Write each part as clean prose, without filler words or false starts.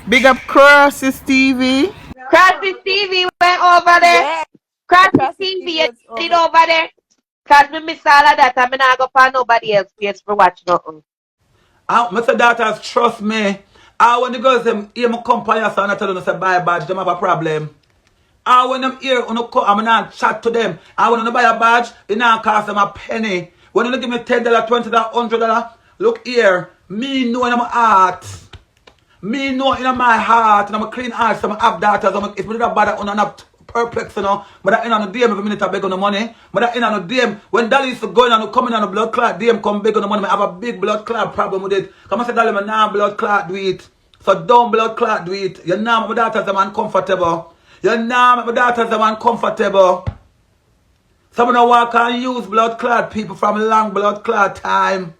Big up Crosses TV. Crosby TV went over there. Yeah, Crosby Crosby TV, TV you was did over. over there. Cause me miss all of that and me not go find nobody else place for watch nothing. Mr. Daughters, trust me. I when the girls them hear my company so I tell them say buy a badge, them have a problem. I when them hear I'm not chat to them. I when they buy a badge, it not cost them a penny. When you give me $10, $20, $100, look here, me know in my heart. Me know in my heart, and I'm a clean heart, so I have daughters. If me not bother, I'm not perplex, you know. But that in on the DM every minute I beg on the money. But that in on the DM, when Dolly used to go in and come in on the blood clot, DM come beg on the money. I have a big blood clot problem with it. Come and say, Dolly, man, nah blood clot do it. So don't blood clot do it. You know my daughters are uncomfortable. You know my daughters are uncomfortable. Some of them walk and use blood clot people from long blood clot time.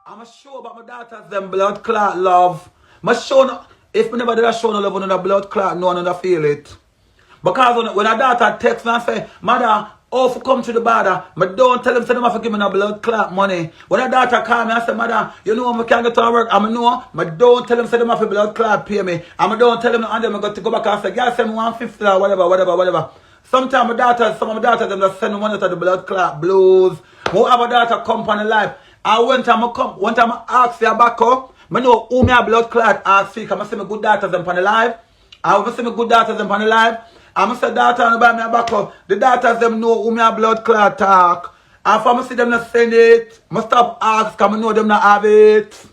I'm a show about my daughters them blood clot love. My show no, if me never did a show no love on the blood clot, no one don't feel it. Because when a daughter text me and say, Mada, oh for come to the border, but don't tell them say them have to give me no blood clot money. When a daughter call me and say, Mada, you know I can't get to work, I know, but don't tell them say them have to blood clot pay me. And don't tell them and them I got to go back and say, girl send me 150 or whatever. Sometimes my daughters, some of my daughters them just send me money to the blood clot blues. Who have a daughter company life. And one time I ask for a backup, I know who me a blood clot ask for, because I see my good daughters them on the live. I will see my good daughters them on the live. I'm going to say daughter and buy me a backup. The daughters them know who me a blood clot talk. And if I see them not send it, I stop ask because I know them not have it.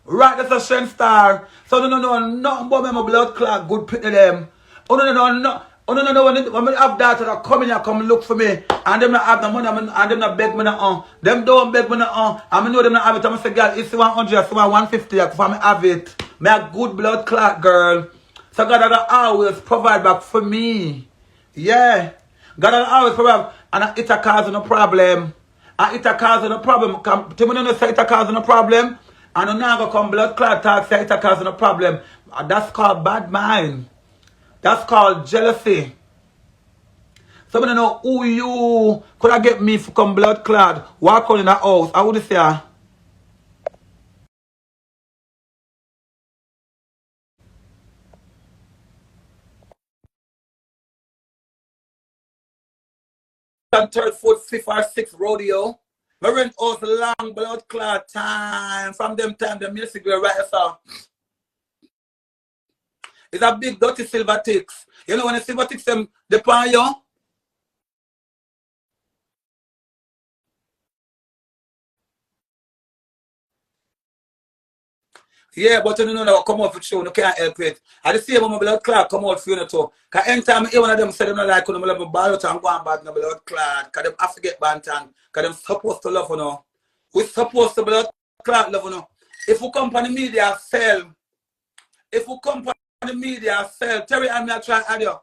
Right, that's a Shen Star. So no nothing about me my blood clot good pit to them. Oh no, when I have daughters that come in here, come look for me, and them not have the money, and them not beg me no them don't beg me no and I know them not have it. I'm say, girl, it's 100, it's 150, if I have it. Me a good blood clot girl. So God will always provide back for me. Yeah. God will always provide, and it a cause no problem. And it a cause no problem. To me no say it a cause no problem. And you now go come blood clot talk say it a cause no problem. That's called bad mind. That's called jealousy. So I don't know who you could I get me for come blood clot, walk on in the house. I would say third, fourth, fifth, or sixth rodeo. I rent house long blood clot time. From them time, the music will write us off. It's a big dirty silver ticks. You know when the silver ticks them depend you? Yeah, but you know that come out for show, you can't help it. I just see when my blood clot come out for you too. Because anytime I one of them say them not like when I'm ball out and go and bad no blood clot. Because them have to get bantan. Because them supposed to love you know. We supposed to blood clot love you know. If we come on the media sell, Terry and me I try add you.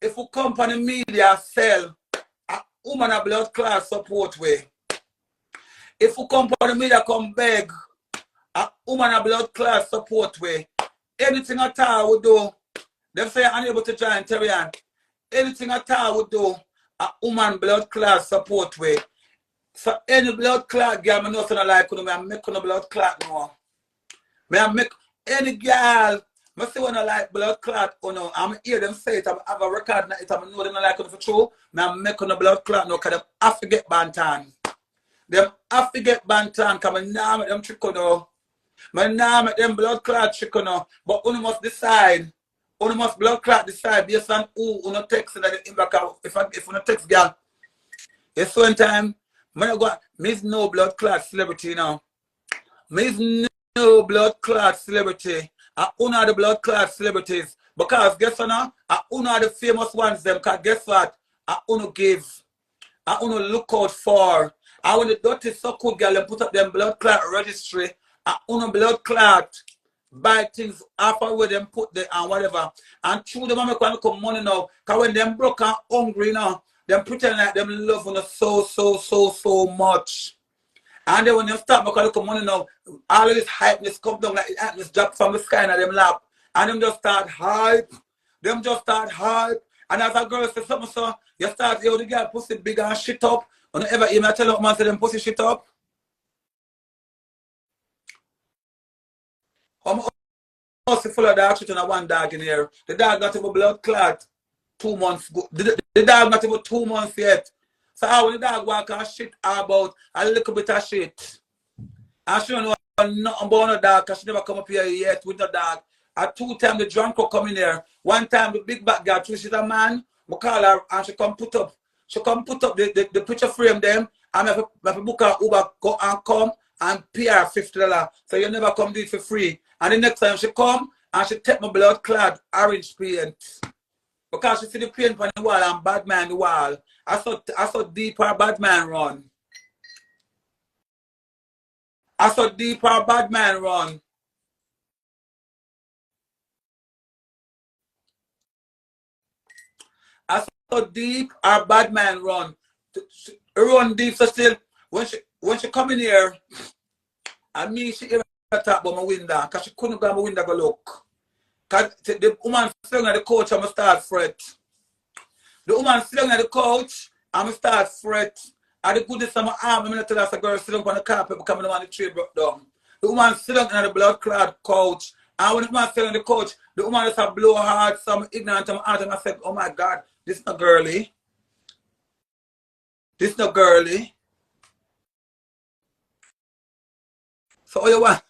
If we come on the media sell, a woman a blood clot support way. If we come on the media come beg, a woman a blood clot support way. Anything at all we do, them say I'm unable to join Terry Ann. Anything at all we do, a woman blood clot support way. So any blood clot girl, I know something like me, I make no blood clot no. I make any girl, I say when I like blood clot, you know, I'm hear them say it, I have a record now, it, I know them like it for true, I make no blood clot no, because they have to get bantan. Them have to get bantan, because I now make them trick no. I now make them blood clot trick no. But you must decide, you must blood clot decide based on who you text that in back out. If you text girl, it's one time, I go, miss no blood clot celebrity now. Miss no blood clot celebrity. I honor the blood clot celebrities. Because guess what now? I honor the famous ones them. Because guess what? I honor give. I honor look out for. I want the dirty so good girl and put up them blood clot registry. I honor blood clot. Buy things after where them put there and whatever. And through them make one come money now. Because when them broke and hungry now, them pretend like them love you so much. And then when you start because look money now, all of this hypeness come down like this drop from the sky in them lap. And them just start hype. And as a girl says something so, you start, yo, the girl pussy big and shit up. And ever hear me tell a man say them pussy shit up? I'm also full of dog shit and one dog in here. The dog got a blood clot 2 months ago. The dog not even 2 months yet. So how when the dog walk and shit about a little bit of shit. And she don't know nothing about no dog because she never come up here yet with no dog. At 2 times the drunk will come in here. 1 time the big back girl, she's a man, I call her and she come put up the picture frame them and I have to book her Uber go and come and pay her $50. So you never come do it for free. And the next time she come and she take my blood clad orange paint. Because she see the paint on the wall and bad man the wall. I saw deep her bad man run. I saw deep her bad man run. I saw deep her bad man run. Run deep so still when she come in here and me she ever talk about my window because she couldn't go on my window go look. Cause the woman sitting at the couch and I start fret. The woman sitting at the couch and I start fret. And the goodness of my arm, I'm going to tell us a girl sitting on the carpet because I'm the tree broke down. The woman sitting on the blood clot couch. And when the woman sitting on the couch, the woman just have blow hard, some ignorant of my heart. And I said, oh my God, this is not girly. This is not girly. So you want?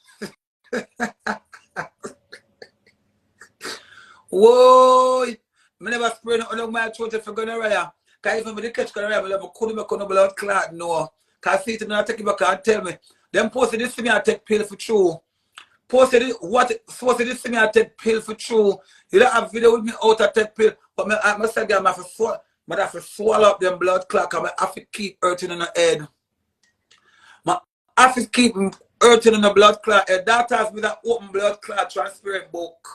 Whoa! I never spray no on my throat if you're going to raya. Because if I catch gonorrhea, I couldn't make no blood clot, no. Because see it and I take it back and tell me. Them posted this to me, I take pill for true. Posted it, what? Posted this to me, I take pill for true. You don't have video with me out, I take pill. But I say, I have to swallow up them blood clot and I have to keep hurting in the head. I have to keep hurting in the blood clot head. That has been an open blood clot transparent book.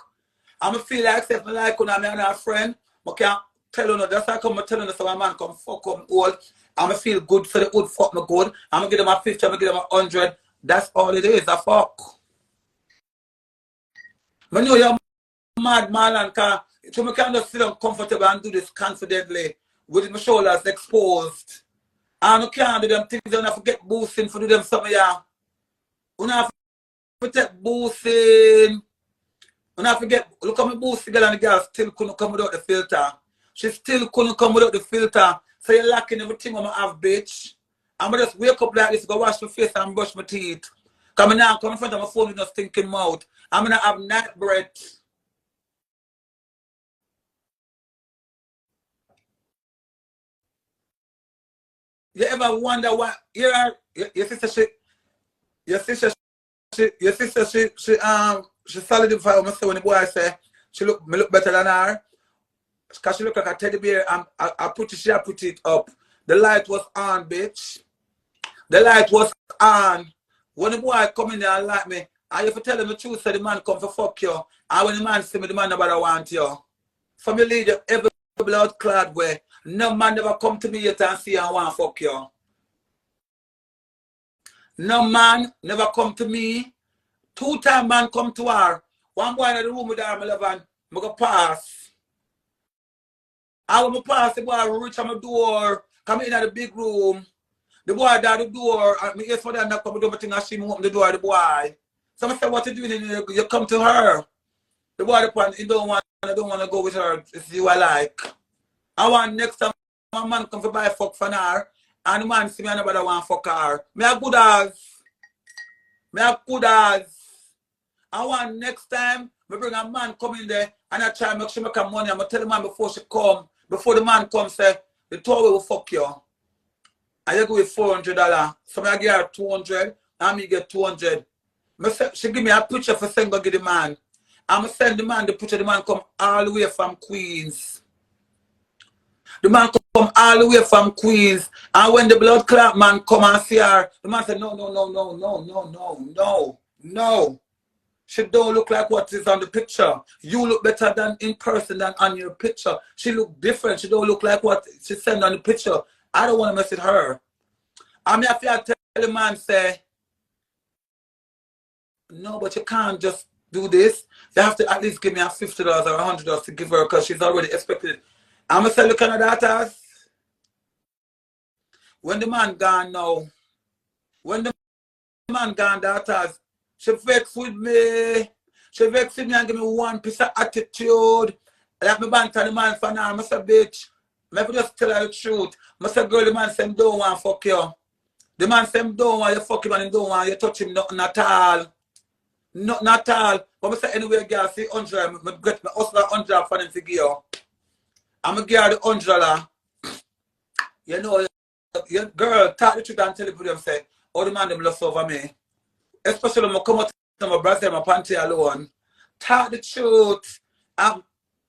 I'm feel like if I like when I'm a friend, I can't tell you, that's how I come telling you so my man come fuck up old. I'm feel good for the old fuck me good. I'm gonna give them a 50, I'm gonna give them 100. That's all it is, a fuck. I know you're mad man and so I can just sit down comfortable and do this confidently with my shoulders exposed. And I can't do them things, I don't have to get boosting for do them something, yeah. I don't have to take boosting. And I forget, look at my boosty girl and the girl still couldn't come without the filter. She still couldn't come without the filter. So you're lacking everything I'm have, bitch. I'm gonna just wake up like this, go wash my face and brush my teeth. Come now, come in front of my phone with no stinking mouth. I'm gonna have night breath. You ever wonder what your sister she solidified what I say when the boy say she look better than her. Because she look like a teddy bear and I put it up. The light was on, bitch. The light was on. When the boy come in there and like me, I have to tell him the truth, say the man come for fuck you. And when the man see me, the man nobody want you. For me lead you every blood clad way. No man never come to me yet and see and want fuck you. No man never come to me. 2 times man come to her. One boy in the room with her, my love, and I go pass. And when I pass, the boy reach on my door, come in the big room. The boy down the door, and me for that, come do my thing, and she open the door, the boy. So I said, what you doing in here? You come to her. The boy, I don't want to go with her, if you are like. I want next time my man come to buy fuck for her, and the man see me and nobody want fuck her. Me a good as. I want next time, I bring a man come in there and I try to make sure I make money. I'm going to tell the man before she come, before the man comes, say, the tour will fuck you. And you go with $400. So I give her 200 and me get 200. She give me a picture for send go give the man. I'm going to send the man the picture. The man come all the way from Queens. The man come all the way from Queens. And when the blood clot man come and see her, the man said, no. She don't look like what is on the picture. You look better than in person than on your picture. She look different. She don't look like what she sent on the picture. I don't want to mess with her. I mean, if you tell the man, say, no, but you can't just do this. You have to at least give me a $50 or $100 to give her because she's already expected it. I'm say look at the daughters. When the man gone now, when the man gone daughters, she vex with me. She vex with me and give me one piece of attitude. Like me banter the man for now. I say bitch. Maybe just tell her the truth. I say girl, the man say don't want fuck you. The man say don't want you fuck him and him don't want you touch him nothing at all. Nothing at all. But I say anyway, girl, see 100, I get my hustle 100 for them to give you. I'm going to give her the $100. You know, your girl, talk the truth and tell them say, oh, the man them lost over me. Especially when I come out to my brother, my panty alone. Talk the truth. I'm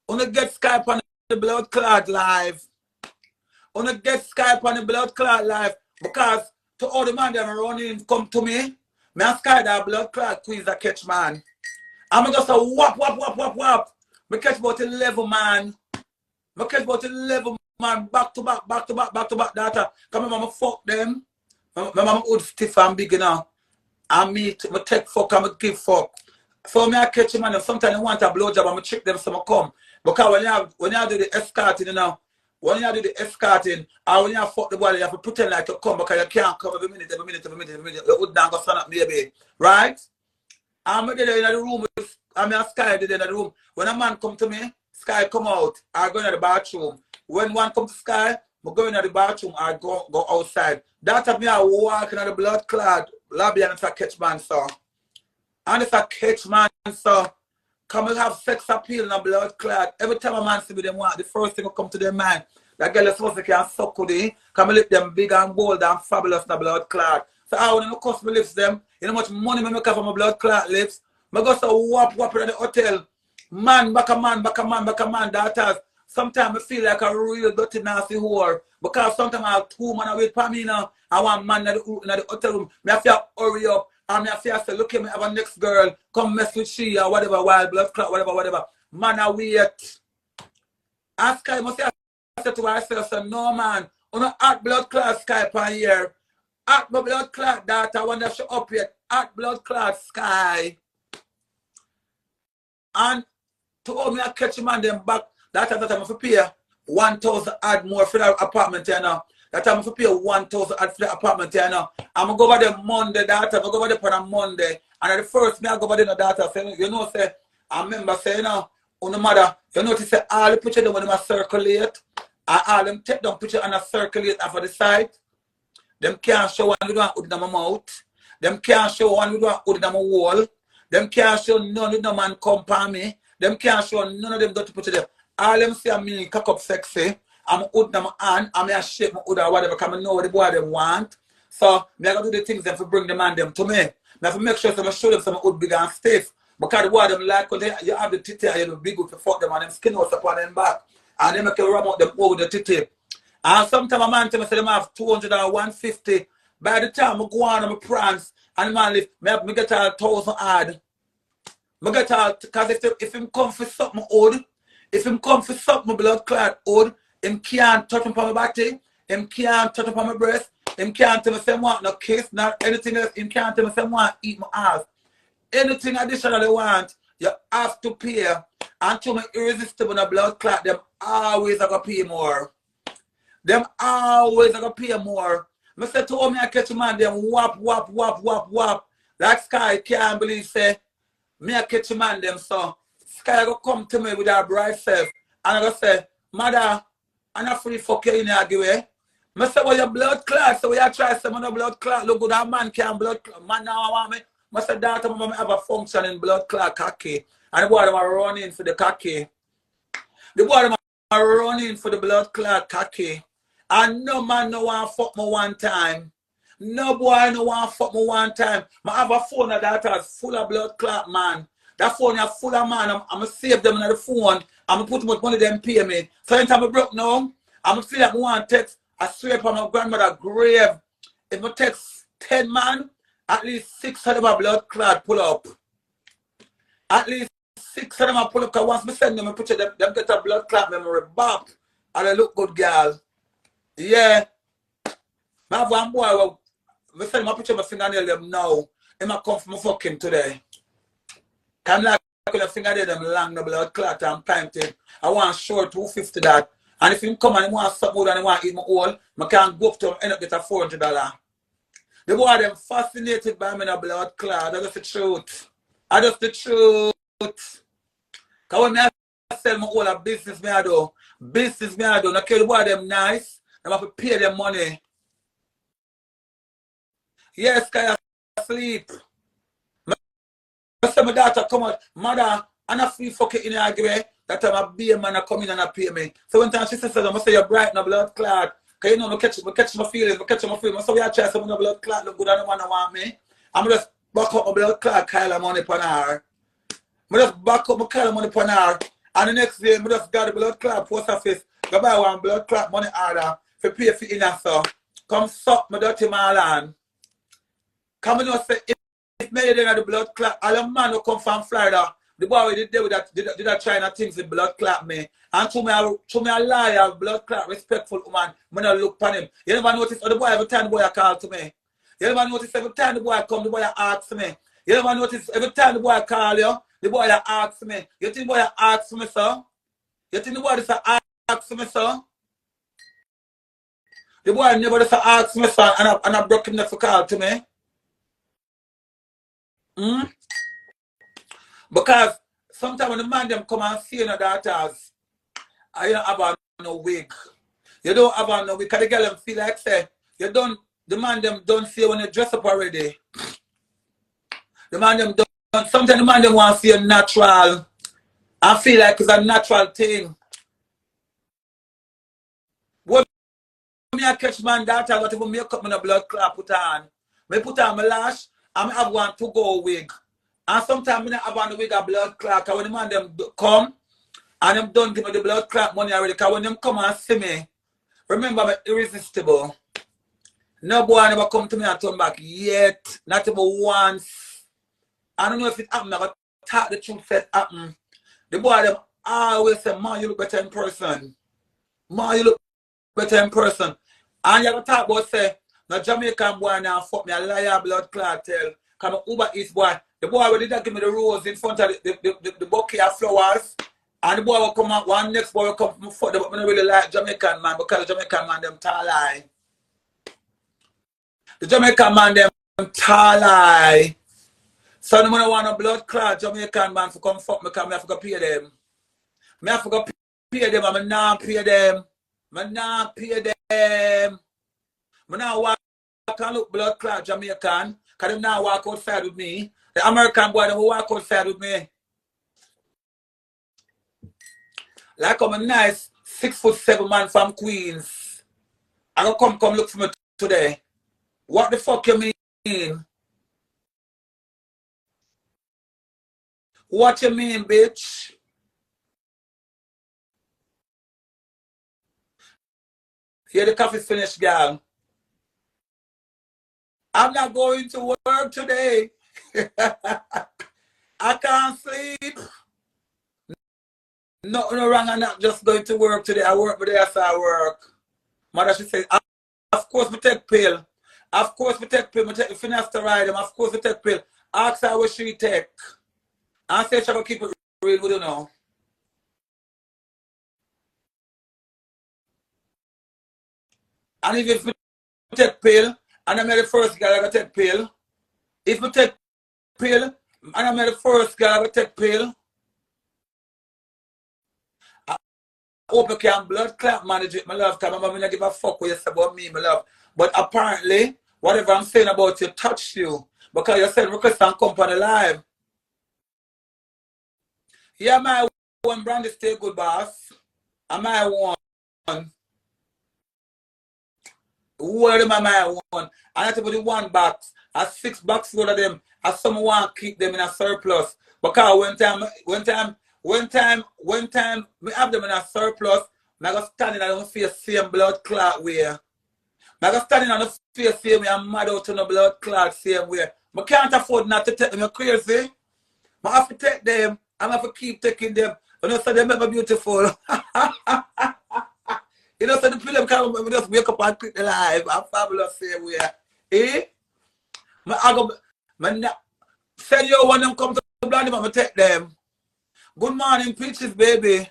going to get Skype on the blood clot live. I'm going to get Skype on the blood clot live. Because to all the man them running come to me, me and Sky that blood clot quiz that catch man. I'm just a whap, whap, whap, whap, whap. Me catch about 11 man. Me catch about 11 man back to back, back to back, back to back data. Come my mama fuck them. My mama would stiff and big now. And me take fuck and me give fuck. So me I catch him and sometimes I want a blowjob and I trick them so I come. Because when you do the escorting, you know, when you do the escorting, or when you fuck the body, you have to pretend like you come because you can't come every minute, every minute, every minute, every minute. You would not go stand up, baby. Right? I'm there in the room with Sky there in the room. When a man come to me, Sky come out, I go in the bathroom. When one come to Sky, I go in the bathroom, I go outside. That me I walk in the blood clot lobby and it's a catch man, so. And it's a catch man, so. Come and have sex appeal in a blood clot. Every time a man see me them want, the first thing will come to their mind. That girl is supposed to can suck with it. Come and lift them big and bold and fabulous in the blood clot. So I want to cost me lips them. You know how much money I make for my blood clot lips. I go so whap in the hotel. Man, back a man, back a man, back a man, daughters. Sometimes I feel like a real dirty nasty whore. Because sometimes I have 2 men wait for me now. I want man in the hotel room. I have to hurry up. And I say, look at me, have a next girl. Come mess with she or whatever, wild blood clot, whatever. Man, I wait. Ask I must say, I said to myself, so, no man. On a hot blood clot Skype on here. At my blood clot data, I wonder if she up yet. At blood clot Sky. And to all me, I catch him and them back. That time I have to pay 1,000 add more for the apartment here now. That time I have to pay 1,000 add for the apartment here now. I'm going to go over there Monday, that time I go over there on a Monday. And at the first, me I go over there, that say, you know, say, I remember saying, you know, Unuh Mada, you notice say, all the picture them when them circulate, and all them take down picture and circulate off of the side. Them can't show one with one hood in my mouth. Them can't show one with one hood in my wall. Them can't show none with no man come on me. Them can't show none of them dirty picture them. All them see me cock up sexy. I'm hood in my hand. I'm a shape my hood or whatever because I know what the boy them want. So me I gotta do the things them to bring the man them to me. I have to make sure I show them some hood big and stiff. Because the boy them like when you have the titty and you big with the fuck them and them skin out upon them back. And they make you ram out them over the titty. And sometimes a man tell me say them have 200 or 150. By the time I go on my prance and the man lift, me get all 1,000 odd. I get all, because if him come for something old, if him come for something blood clot old, him can't touch him on my body, him can't touch him on my breast, him can't tell me say want no kiss, not anything else, him can't tell me say want eat my ass. Anything additional they want, you have to pay. And to me irresistible in a blood clot, them always are going to pay more. Them always are going to pay more. I said to me I catch a man, them whap. Like Sky can't believe say, me I catch a man them so Sky go come to me with her bright self and I go say, Mada, I'm not free fuck you in here giveaway. I say, well your blood clot, so we are try some other blood clot. Look good that man can't blood clot. Man now I want me. I said daughter mama have a function in blood clot cocky. And the boy them are running for the cocky. The boy them are running for the blood clot cocky. And no man no want fuck me one time. No boy no want fuck me one time. I have a phone that is full of blood clot man. That phone is full of man. I'm going to save them on the phone. I'm going to put too much money them pay me. So anytime I broke now, I'm going to feel like I want to text. I swear upon my grandmother grave. If I text 10 man, at least 6 of them are blood clot pull up. At least 6 of them are pull up. Because once I send them, I put them get a blood clot memory. Bop. And they look good, girl. Yeah. I have one boy, I send my picture of my fingernail them now. He might come from my fucking today. I'm like when the fingernail them long, the blood clot and painted. I want short 250 that. And if him come and he want something more than he want to eat my whole, I can't go up to him and end up get a $400. The boy them fascinated by me in a blood clot. That's the truth. That's the truth. Because when I sell my whole business, me I do. Business, me I do. I care the boy them nice. I have to pay them money. Yes, because I sleep. I say my daughter come out, mother, and I feel fucking in the agree. That time I be a man, I come in and I pay me. So one time she says, I say you're bright in a blood clot. Because you know, I catch my feelings, So we are trying some blood clot look good and the man want me. I'm just back up my blood clot, Kyle money upon her. I just back up my Kyle money upon her. And the next day, I just got the blood clot post office. Go buy one blood clot money order for pay for inner so. Come suck my dirty man. Come and say, if me then the blood clot, all the man who come from Florida, the boy did there with that did that China things with blood clot me. And to me a liar, blood clot, respectful woman, when I look upon him. You never notice the boy every time the boy call to me. You never notice every time the boy come, the boy asks me. You never notice every time the boy call you, the boy asks me. You think the boy asks me, sir? You think the boy just asks me, sir? The boy never just asks me, sir, and I broke him neck for call to me. Because sometimes when the man them come and see your daughters, I don't have no wig. You don't have no wig. Because the girl them feel like say, you don't, the man them don't see you when you dress up already. The man them don't, sometimes the man them want to see you natural. I feel like it's a natural thing. When I catch my daughter, what if I make up my blood clot put on? I put on my lash, and I have one to go wig. And sometimes I have on the wig a blood clot. When the man them come, and them don't give me the blood clot money already. Because when them come and see me, remember I'm irresistible. No boy never come to me and turn back yet. Not even once. I don't know if it happened, but talk the truth said happen. The boy them always say, man, you look better in person. Man, you look better in person. And you have to talk about say, no Jamaican boy now fuck me a liar blood clot tell. Come Uber East boy. The boy already did give me the rose in front of the bouquet of flowers. And the boy will come out, one next boy will come from further, but I don't really like Jamaican man because the Jamaican man them tall lie. The Jamaican man them tall lie. So no man want a blood clot Jamaican man for come fuck me because I have to pay them. I have to pay them and I not pay them. I not pay them. I not walk and look blood clot Jamaican because them not walk outside with me. The American boy them will walk outside with me. Like I'm a nice 6'7" man from Queens. I gonna come look for me today. What the fuck you mean? What you mean, bitch? Here the coffee's finished, girl. I'm not going to work today. I can't sleep. Nothing wrong, I'm not just going to work today. I work, but after I work. Mother, she said, of course we take pill. Of course we take pill. We take finasteride. Of course we take pill. Ask her what she take. And say she will keep it real, we don't know. And if we take pill, and I'm the first girl I go take pill. If we take pill, and I'm the first girl I go take pill. I hope you can blood clot manage it, my love, because I'm going to give a fuck what you say about me, my love. But apparently, whatever I'm saying about you touched you. Because you said request and company live. Yeah, my one Blondie stay good, boss. And my one. Who are them and my one? I have to put the one box. I 6 boxes full of them. And some want to keep them in a surplus. Because one time, we have them in a surplus, I go standing on the face same blood clot way. I go standing on the face same way, I'm mad out on the blood clot same way. I can't afford not to take them, you crazy? I have to take them, I have to keep taking them. You know, so they're ever beautiful. You know, so the film can just wake up and click the live. I'm fabulous same way. Eh? I go, send you when them come to Blondie, I'm going to take them. Good morning, peaches, baby.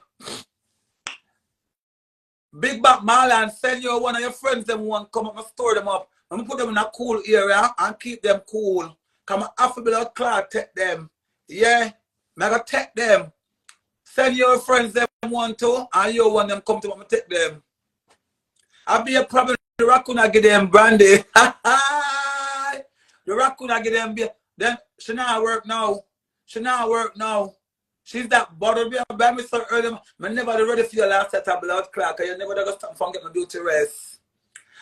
Big Back Marlon, send you one of your friends them one come up and store them up. I'm gonna put them in a cool area and keep them cool. Come after blood clot, take them. Yeah, I gotta take them. Send your friends them one too, and you want them come to me take them. I'll be a problem. The raccoon I get them brandy. The raccoon I get them beer. Then she not work now. She not work now. She's that bottle beer by me so early. I never ready for your last set of blood clot. You never gonna stop from getting my beauty rest.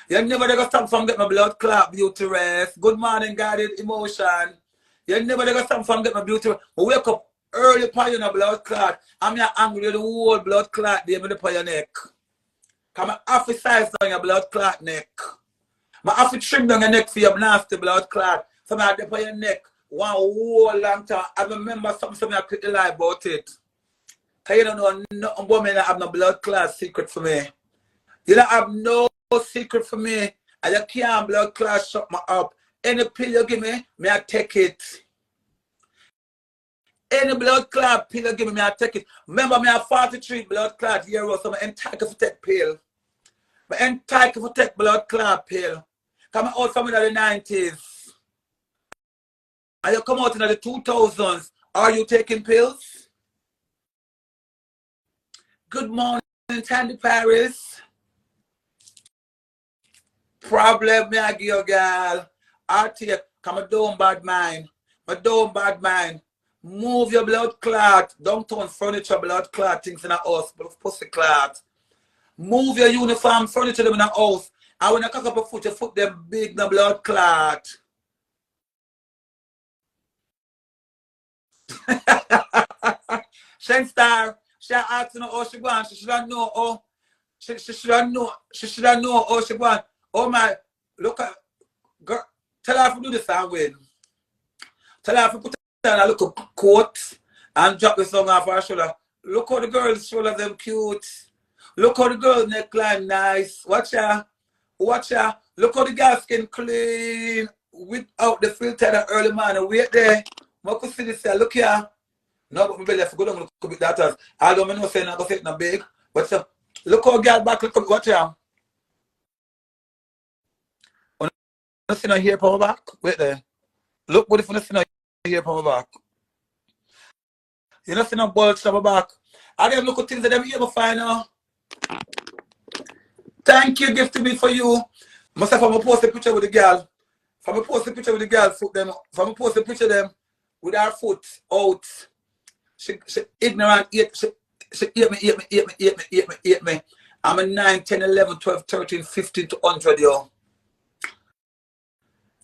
You never gonna stop from getting my blood clot beauty rest. Good morning, guided emotion. You never gonna stop from getting my beauty rest. I wake up early for your blood clot. I'm not angry with the whole blood clot there with your neck. Come I have to size down your blood clot neck. I have to trim down your neck for your nasty blood clot. So I have to put your neck one whole long time. I remember something I quickly lie about it. Because you don't know nothing about me that have no blood clot secret for me. You don't have no secret for me. And you can't blood clot shut me up. Any pill you give me I take it. Any blood clot pill you give me I take it. Remember, me have 43 blood clot euros, so I'm entitled to take pill. I'm entitled to take blood clot pill. Come out from in the 90s. And you come out in the 2000s. Are you taking pills? Good morning, Tandy Paris. Problem me I give you, girl. I take, come a don't bad mind. My don't bad mind. Move your blood clot. Don't turn furniture blood clot things in a house. Pussy clot. Move your uniform furniture them in a house. And when you cock up a foot, your foot them big the blood clot. Shen Star, she asked know how she going. She should have know how. She should have know. She should have know how she going. Oh my, look at girl. Tell her to do this and win. Tell her to put on a little coat and drop the song off her shoulder. Look how the girl's shoulders them cute. Look how the girl's neckline nice. Watch her. Watch her. Look how the girl skin clean without the filter that early morning. Wait there. I could see this. Look here. No, but my belly for good. I'm going to be that. I don't know saying I'm going to say it big. But so, look how girl back. Look, watch her. You see no hair from my back? Wait there. Look what if you see no hair from my back. You don't see no bulge from my back. I didn't look at things that them ever find out. Thank you, gift to me for you. Myself, I'm gonna post a picture with the girl. If I'm gonna post a picture with the girl, foot them. If I'm gonna post a picture of them with her foot out. She ignorant, she ate me. I'm a 9, 10, 11, 12, 13, 15 to 100, yo.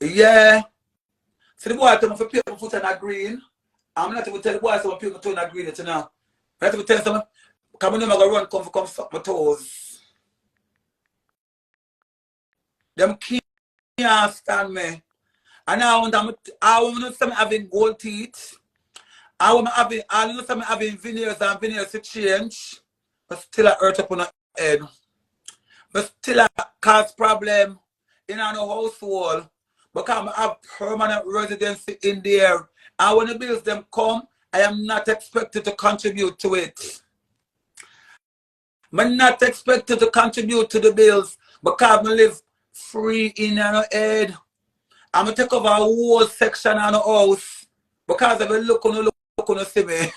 Yeah. So the boy told me to put my foot on that green. I'm not even tell the boy to put my foot on that green yet now. I have to tell someone, come on, I'm going to run, come suck my toes. Them can't stand me. And I want them having gold teeth. I want them having veneers and veneers to change. But still I hurt up on the head. But still I cause problem in our household. Because I have permanent residency in there. And when the bills them come, I am not expected to contribute to it. I'm not expected to contribute to the bills because I live free in our head. I'm going to take over a whole section on the house because if you look on the see me.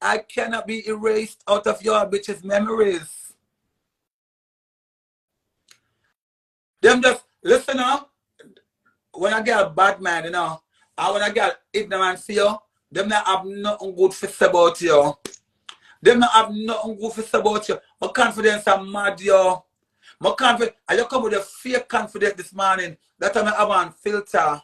I cannot be erased out of your bitches' memories. Them just, listen now, when I get a bad man, you know, and when I get ignorant for you, them not have nothing good to say about you. Them not have nothing good to say about you. My confidence is mad, yo. My confidence, I just come with a fake confidence this morning. That time I have on filter.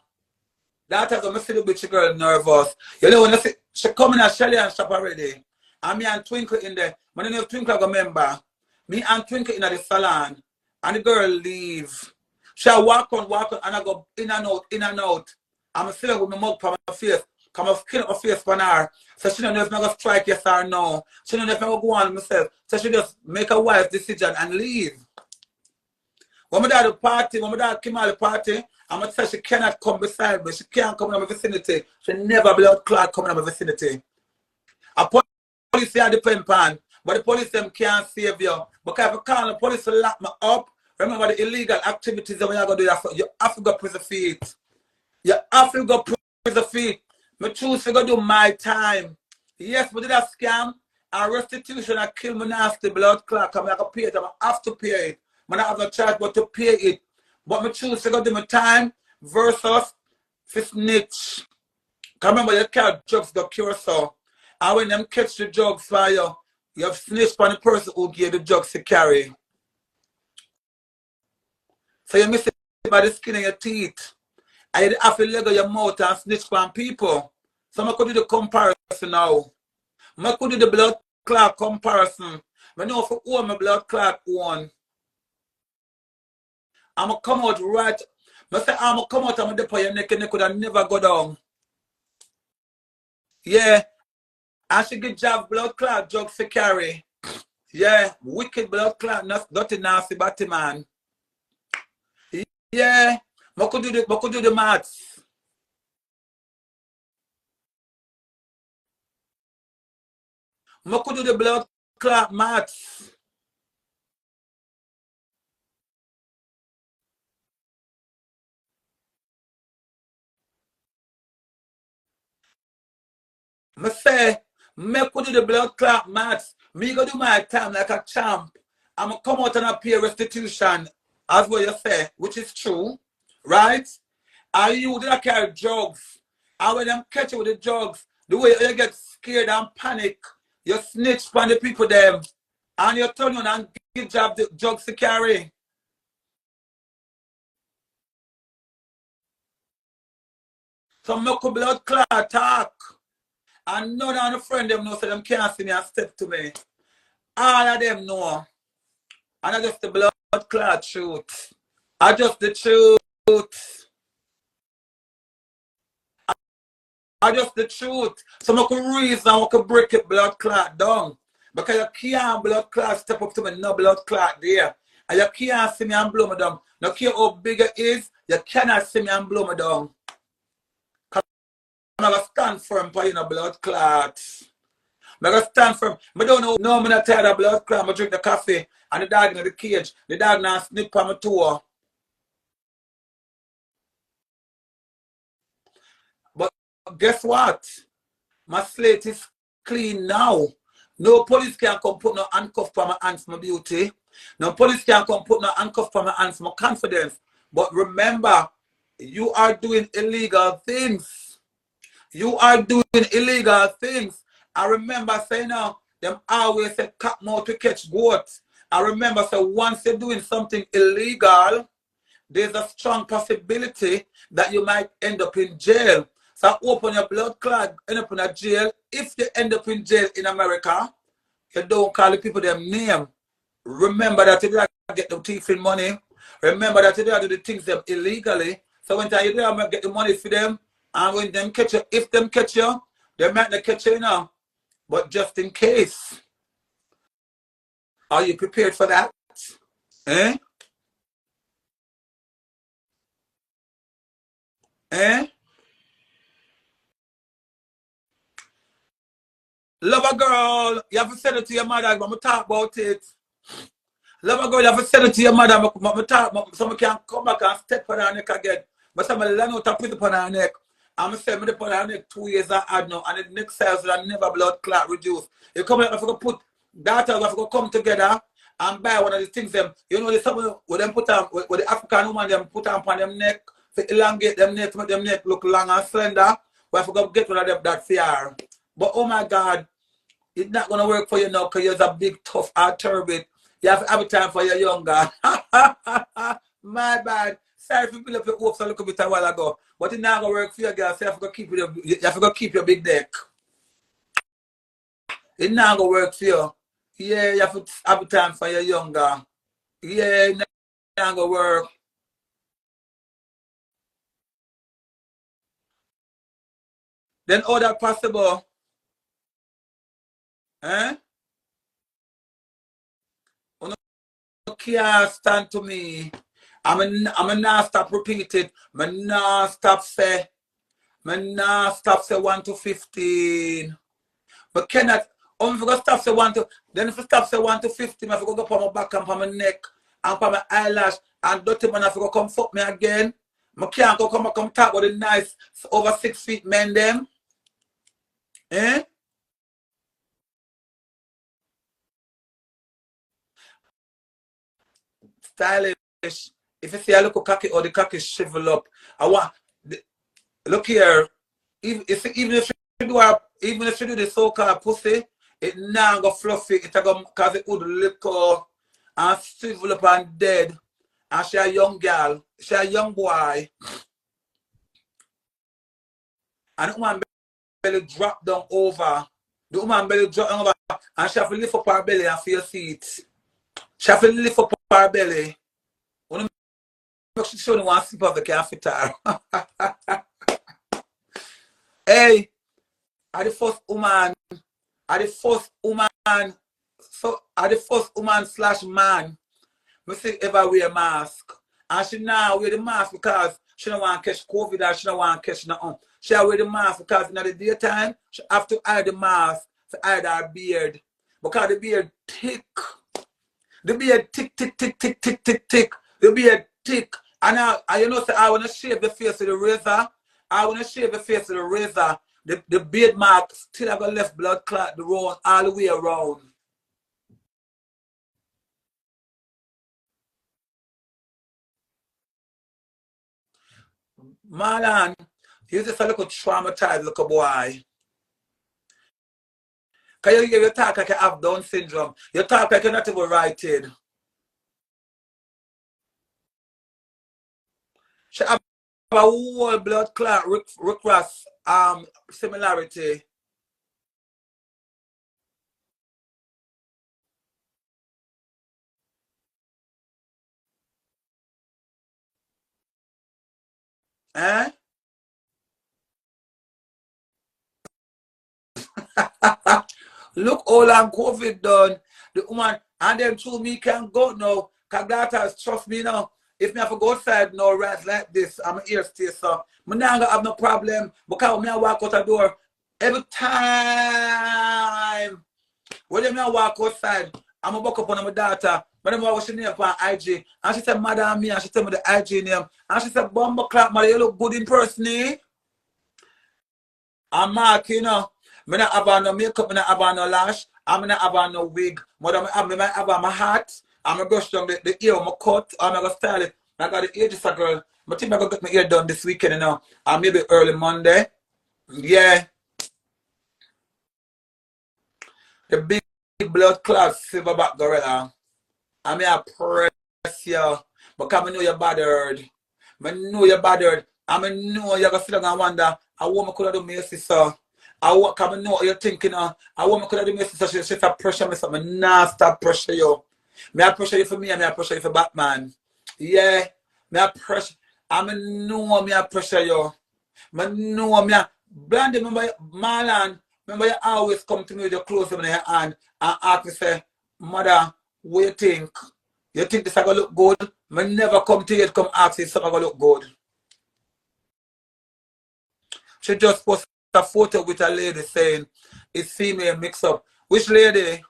That time I see the bitch girl nervous. You know, when I see, she come in a Shelly and shop already. And me and Twinkle in there. My name is Twinkle, I remember. Me and Twinkle in the salon. And the girl leave. She walk on, and I go in and out. I'm still with my mouth from my face. Come up, skin up my face for her. So she don't know if I'm going to strike yes or no. She don't know if I'm going to go on myself. So she just make a wise decision and leave. When my dad party, when my dad came out of the party, I'm going to say she cannot come beside me. She can't come in my vicinity. She never blood clot coming in my vicinity. A police here depend upon. But the police them can't save you. Because if you call the police to lock me up, remember the illegal activities that when you're going to do, you have to go prison feet. You have to go prison feet. I choose to go do my time. Yes, we did a scam. And restitution, I kill my nasty blood clot. I have to pay it. I have to pay it. I don't have no charge but to pay it. But I choose to go do my time versus for snitch. Because remember, you can't drugs the cure so. And when them catch the drugs for you, you have snitched on the person who gave the drugs to carry. So you miss it by the skin of your teeth. And you have to leg of your mouth and snitch on people. So I could do the comparison now. I could do the blood clot comparison. I know for all my blood clot one. I'm going to come out right. I say I'm going to come out and I'm going to your neck and neck could have never go down. Yeah. I should get job blood clot drugs to carry. Yeah. Wicked blood clot, nothing nasty batty man. Yeah. I could do the maths. I could do the blood clot maths. I say, me could do the blood clot maths. Me go do my time like a champ. I'm going to come out and appear restitution, as what you say, which is true, right? And you did not carry drugs. And when them catch you with the drugs, the way you get scared and panic, you snitch on the people them. And you turn on and give job the drugs to carry. So make a blood clot talk. And none of the friend them know so them can't see me and step to me. All of them know. And I just the blood clot truth. I just the truth. I just the truth. So I can reason I can break it blood clot down. Because you can't blood clot step up to me, no blood clot there. And you can't see me and blow me down. No care how big it is, you cannot see me and blow me down. Because I'm going to stand firm for you know blood clot. I'm going to stand firm. I don't know, no, I'm not tired of blood clot. I drink the coffee and the dog in the cage. The dog now snip on my toe. But guess what? My slate is clean now. No police can come put no handcuff for my hands for my beauty. No police can come put no handcuff for my hands for my confidence. But remember, you are doing illegal things. You are doing illegal things. I remember saying now, them always say cat mouth to catch goat. I remember so once you're doing something illegal, there's a strong possibility that you might end up in jail. So open your blood clot, end up in a jail. If you end up in jail in America, you don't call the people them name. Remember that you don't get the thief in money. Remember that you don't do the things them illegally. So when you don't get the money for them, and when them catch you, if them catch you, they might not catch you now. But just in case, are you prepared for that? Eh? Eh? Love a girl, you have to send it to your mother, I'm going to talk about it. Love a girl, you have to send it to your mother, I'm going to talk, so I can come back and step on her neck again. But I'm going to learn how to put it on her neck. I'm going to say, I'm going to put her neck 2 years I had now, and the next size will never blood clot reduce. You come here, if you put that, if you come together and buy one of the things, them, you know, there's something where them put on, where the African woman, them put on them neck, to elongate them neck, to make them neck look long and slender, but if you get one of them, that fear. But oh my God, it's not going to work for you now because you're a big, tough, hard turbid. You have to have a time for your younger. My bad. Sorry for building up your hopes a little bit a while ago. But it's not going to work for you, girl. So you have to keep your big neck. It's not going to work for you. Yeah, you have to have a time for your younger. Yeah, it's not going to work. Then all that possible. Eh? You can't stand to me. I'm not stop repeat it. I'm not stop say 1 to 15. But cannot If you go stop say 1 to, then if you stop say 1 to 50, I go go on my back and on my neck and on my eyelash and dirty man if you go come fuck me again. I can't go come talk with the nice over 6 feet men them. Eh? Stylish. If you see a little cocky or the cocky shrivel up, I want look here. Even if you do the so-called pussy, it now go fluffy. It go cause it would liquor and shrivel up and dead. And she a young girl, she a young boy, and the woman belly drop down over. The woman belly drop down over, and she have to lift up her belly and feel seat. She have to lift up her belly. When she show the one slip of the can fit her. Hey, are the first woman, so are the first woman slash man, we see ever wear a mask. And she now wear the mask because she don't want to catch COVID or she don't want to catch nothing. She wear the mask because in the daytime, she have to hide the mask to hide her beard. Because the beard thick. The beard thick. The beard thick. And you know, say, I want to shave the face with the razor. The beard mark still have a left blood clot the road all the way around. Man, you just a little traumatized little boy. Because you talk like you have Down syndrome. You talk like you're not even righted. She have a whole blood clot recross similarity. Eh? Look all on COVID done. The woman and them two me can go now. Cause daughters trust me now. If me have to go outside no rats like this, I'm here stay so. Me not gonna have no problem because when I walk out the door, every time when I walk outside, I'm gonna walk up on my daughter. But I'm what's your name on IG. And she said, Mada and me, and she tell me the IG name. And she said, Bumble clap, Mada, you look good in person, eh? I'm Mark, you know. I don't have no makeup, I don't have no lash, I don't have no wig. But I might have my hat, I'm going to brush down the ear, my cut, I'm going to style it. I got the ages of girl. I think I'm going to get my hair done this weekend, you know. Or maybe early Monday. Yeah. The big blood clot silverback gorilla. I mean, I press you. Because I know you're bothered. I know you're bothered. I know you're going to sit down and wonder, I want me could have done my sister. I want to know what you're thinking of. I want me could have done my sister. She start pressure me something. Nah, stop pressure you. Me I pressure you for me and me I pressure you for Batman. Yeah. Me I pressure. I know me I pressure you. I know me I... Blondie, remember, Marlon, remember you always come to me with your clothes in your hand and ask me, say, Mother, what you think? You think this is going to look good? I never come to you to come ask if something going to look good. She just posted a photo with a lady saying it's female mix up. Which lady?